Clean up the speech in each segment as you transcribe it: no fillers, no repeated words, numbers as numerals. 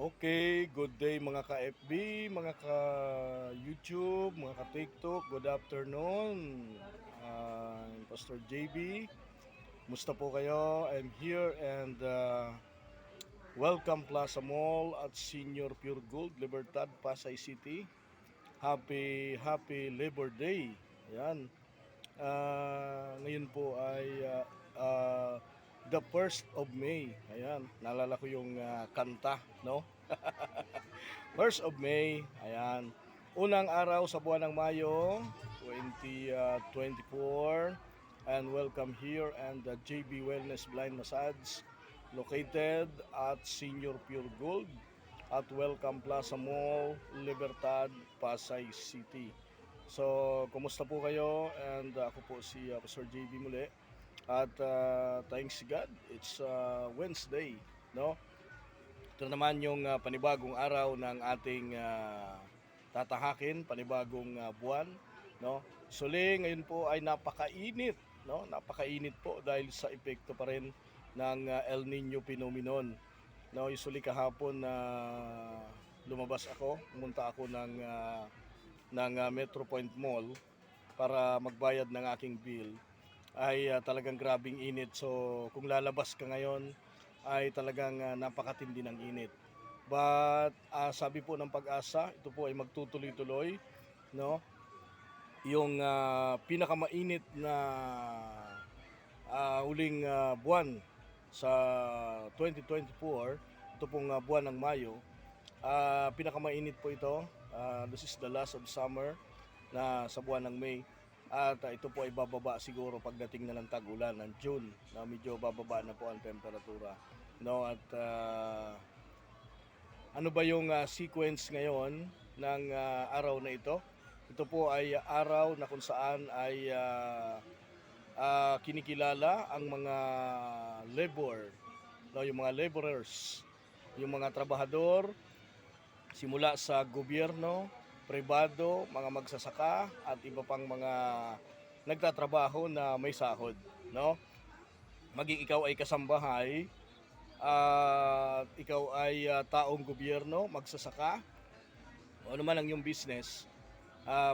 Okay, good day mga ka-FB, mga ka-YouTube, mga ka-TikTok, good afternoon. Pastor JB, musta po kayo? I'm here and welcome Plaza Mall at Senior Pure Gold, Libertad, Pasay City. Happy Labor Day. Ayan. Ngayon po ay the 1st of May. Ayan, naalala ko yung kanta, no? 1st of May, ayan. Unang araw sa buwan ng Mayo, 2024. And welcome here and the JB Wellness Blind Massage located at Senior Pure Gold at Welcome Plaza Mall, Libertad, Pasay City. So, kumusta po kayo? And ako po si Pastor JB muli. At thanks God, it's Wednesday, no? Ito naman yung panibagong araw ng ating tatahakin, panibagong buwan, no? Suli, ngayon po ay napakainit, no? Napakainit po dahil sa epekto pa rin ng El Nino phenomenon. No, usually kahapon na lumabas ako, pumunta ako ng Metro Point Mall para magbayad ng aking bill ay talagang grabing init. So kung lalabas ka ngayon ay talagang napakatindi ng init. But sabi po ng Pag-asa, ito po ay magtutuloy-tuloy, no? Yung pinakamainit na huling buwan sa 2024, ito pong buwan ng Mayo, pinakamainit po ito. This is the last of summer na sa buwan ng May. At ito po ay bababa siguro pagdating na ng tag-ulan ng June, na medyo bababa na po ang temperatura. No, at ano ba yung sequence ngayon ng araw na ito? Ito po ay araw na kung saan ay kinikilala ang mga labor, no, yung mga laborers, yung mga trabahador simula sa gobyerno, pribado, mga magsasaka at iba pang mga nagtatrabaho na may sahod, no? Maging ikaw ay kasambahay at ikaw ay taong gobyerno, magsasaka, o ano man ang iyong business,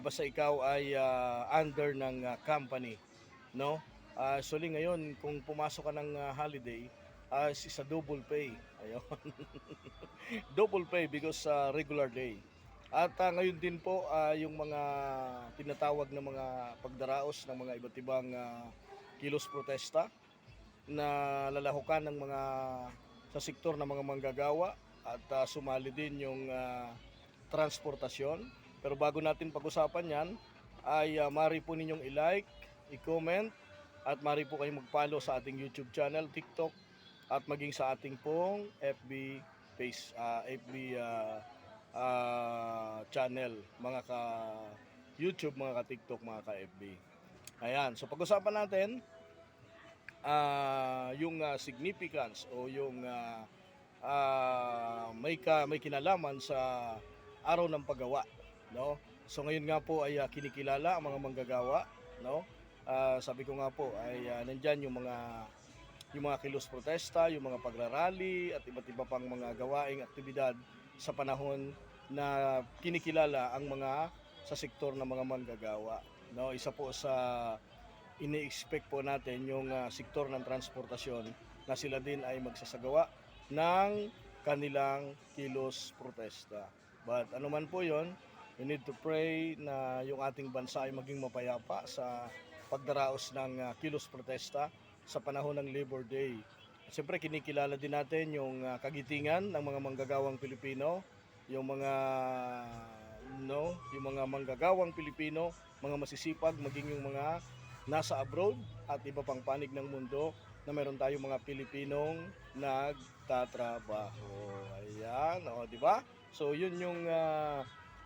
basta ikaw ay under ng company, no? Actually ngayon kung pumasok ka ng holiday, is a double pay. Ayun. Double pay because regular day. At ngayon din po yung mga tinatawag na mga pagdaraos ng mga iba't ibang kilos protesta na lalahukan ng mga sa sektor ng mga manggagawa at sumali din yung transportasyon. Pero bago natin pag-usapan yan, ay mari po ninyong i-like, i-comment, at mari po kayong mag-follow sa ating YouTube channel, TikTok, at maging sa ating pong FB page, FB channel, mga ka-YouTube, mga ka-TikTok, mga ka-FB. Ayan, so pag-usapan natin yung significance o yung may kinalaman sa araw ng paggawa, no? So ngayon nga po ay kinikilala ang mga manggagawa, no? Sabi ko nga po ay nandyan yung mga kilos protesta, yung mga pagrarally at iba't iba pang mga gawaing aktibidad sa panahon na kinikilala ang mga sa sektor ng mga manggagawa, no? Isa po sa ini-expect po natin yung sektor ng transportasyon na sila din ay magsasagawa ng kanilang kilos protesta. But ano man po yon, we need to pray na yung ating bansa ay maging mapayapa sa pagdaraos ng kilos protesta sa panahon ng Labor Day. Siyempre kinikilala din natin yung kagitingan ng mga manggagawang Pilipino, yung mga yung mga manggagawang Pilipino, mga masisipag, maging yung mga nasa abroad at iba pang panig ng mundo na meron tayong mga Pilipinong nagtatrabaho. Ayan, di ba? So yun yung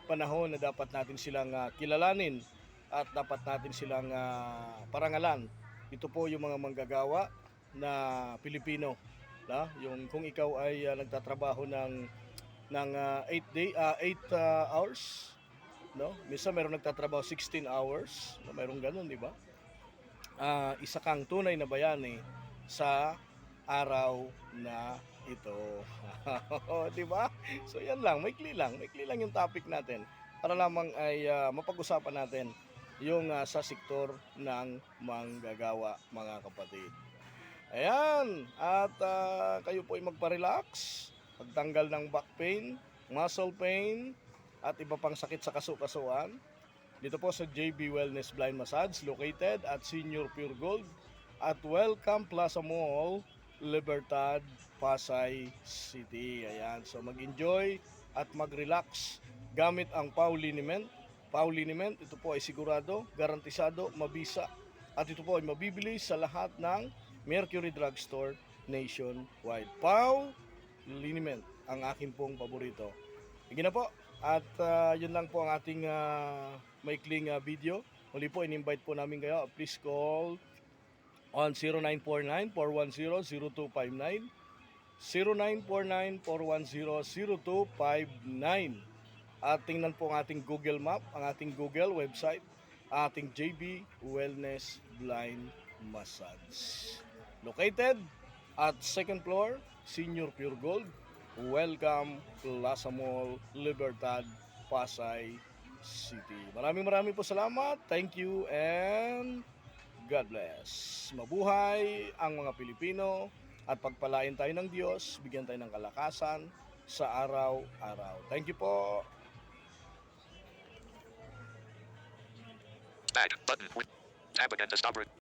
panahon na dapat natin silang kilalanin at dapat natin silang parangalan. Ito po yung mga manggagawa na Pilipino, na yung kung ikaw ay nagtatrabaho ng 8 hours, no? Minsan meron nagtatrabaho 16 hours, no? Merong ganun, di ba? Isa kang tunay na bayani sa araw na ito. Di ba? So yan lang, maikli lang yung topic natin para lamang ay mapag-usapan natin yung sa sektor ng manggagawa, mga kapatid. Ayan, at kayo po ay magpa-relax, pagtanggal ng back pain, muscle pain, at iba pang sakit sa kasu-kasuan. Dito po sa JB Wellness Blind Massage, located at Senior Pure Gold at Welcome Plaza Mall, Libertad, Pasay City. Ayan, so mag-enjoy at mag-relax gamit ang PAW liniment. PAW liniment, ito po ay sigurado, garantisado, mabisa. At ito po ay mabibili sa lahat ng Mercury Drugstore nationwide. PAW liniment, ang akin pong paborito. Sige na po. At yun lang po ang ating maikling video. Muli po, in-invite po namin kayo. Please call on 0949-410-0259, 0949-410-0259. At tingnan po ang ating Google Map, ang ating Google website, ating JB Wellness Blind Massage. Located at second floor, Senior Pure Gold, Welcome Plaza Mall, Libertad, Pasay City. Maraming po salamat. Thank you and God bless. Mabuhay ang mga Pilipino at pagpalain tayo ng Diyos, bigyan tayo ng kalakasan sa araw-araw. Thank you po. Back button. Tab again to stop.